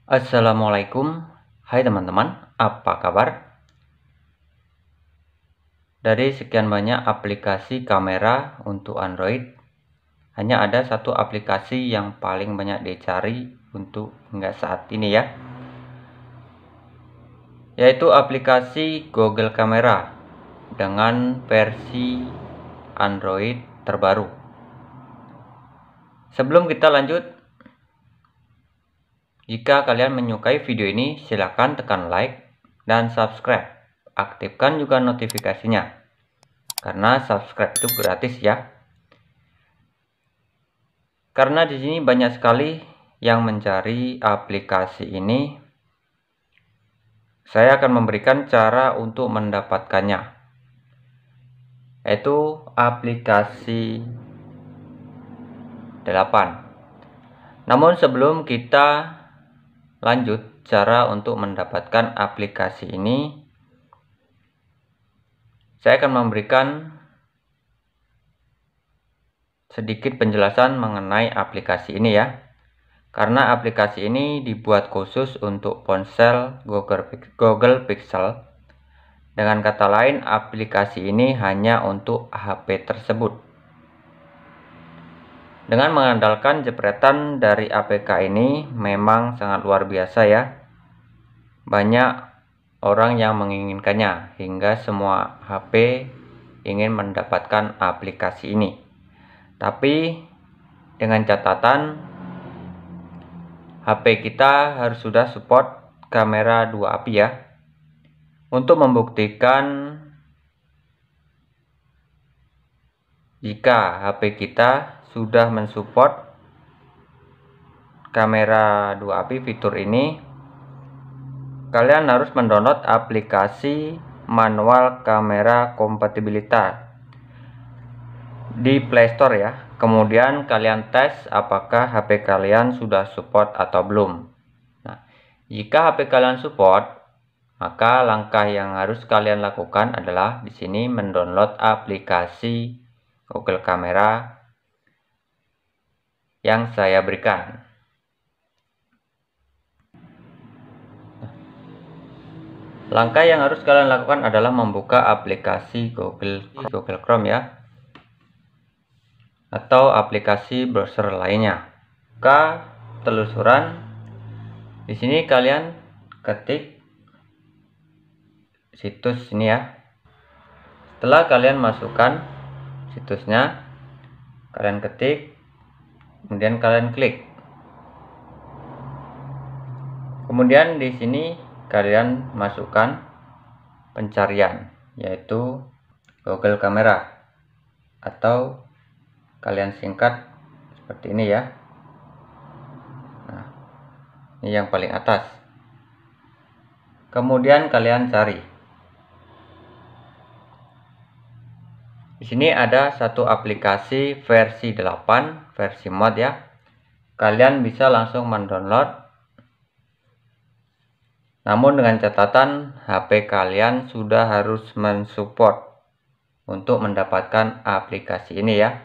Assalamualaikum, hai teman-teman, apa kabar? Dari sekian banyak aplikasi kamera untuk Android, hanya ada satu aplikasi yang paling banyak dicari untuk hingga saat ini ya, yaitu aplikasi Google Camera dengan versi Android terbaru. Sebelum kita lanjut, jika kalian menyukai video ini, silakan tekan like dan subscribe. Aktifkan juga notifikasinya, karena subscribe itu gratis ya. Karena di sini banyak sekali yang mencari aplikasi ini, saya akan memberikan cara untuk mendapatkannya, yaitu aplikasi 8. Namun sebelum kita lanjut cara untuk mendapatkan aplikasi ini, saya akan memberikan sedikit penjelasan mengenai aplikasi ini ya. Karena aplikasi ini dibuat khusus untuk ponsel Google Pixel. Dengan kata lain, aplikasi ini hanya untuk HP tersebut. Dengan mengandalkan jepretan dari APK ini memang sangat luar biasa ya. Banyak orang yang menginginkannya, hingga semua HP ingin mendapatkan aplikasi ini. Tapi dengan catatan, HP kita harus sudah support kamera 2 API ya. Untuk membuktikan jika HP kita sudah mensupport kamera 2 API fitur ini, kalian harus mendownload aplikasi manual kamera kompatibilitas di Play Store ya. Kemudian kalian tes apakah HP kalian sudah support atau belum. Nah, jika HP kalian support, maka langkah yang harus kalian lakukan adalah di sini mendownload aplikasi Google Camera yang saya berikan. Langkah yang harus kalian lakukan adalah membuka aplikasi Google Chrome ya, atau aplikasi browser lainnya. Buka telusuran. Di sini kalian ketik situs ini ya. Setelah kalian masukkan situsnya, kalian ketik, kemudian kalian klik. Kemudian di sini kalian masukkan pencarian, yaitu Google Camera, atau kalian singkat seperti ini ya. Nah, ini yang paling atas. Kemudian kalian cari. Di sini ada satu aplikasi versi 8, versi mod ya. Kalian bisa langsung mendownload. Namun dengan catatan HP kalian sudah harus mensupport untuk mendapatkan aplikasi ini ya.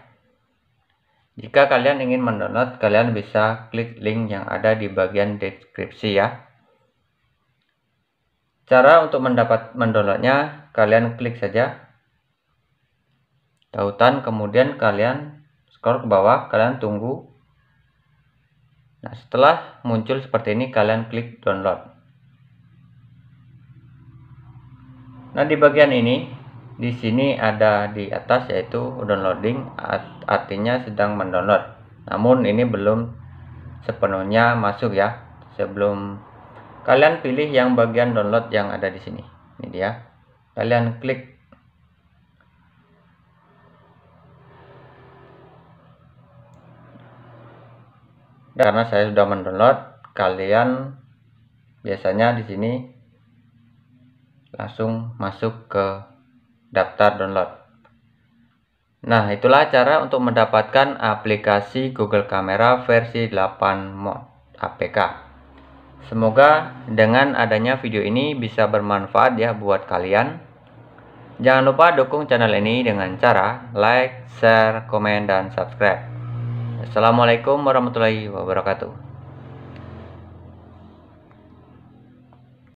Jika kalian ingin mendownload, kalian bisa klik link yang ada di bagian deskripsi ya. Cara untuk mendownloadnya, kalian klik saja tautan, kemudian kalian scroll ke bawah, kalian tunggu. Nah, setelah muncul seperti ini, kalian klik download. Nah, di bagian ini, di sini ada di atas yaitu downloading, artinya sedang mendownload. Namun ini belum sepenuhnya masuk ya. Sebelum kalian pilih yang bagian download yang ada di sini. Ini dia. Kalian klik. Karena saya sudah mendownload, kalian biasanya di sini langsung masuk ke daftar download. Nah, itulah cara untuk mendapatkan aplikasi Google Camera versi 8 mod APK. Semoga dengan adanya video ini bisa bermanfaat ya buat kalian. Jangan lupa dukung channel ini dengan cara like, share, komen, dan subscribe. Assalamualaikum warahmatullahi wabarakatuh.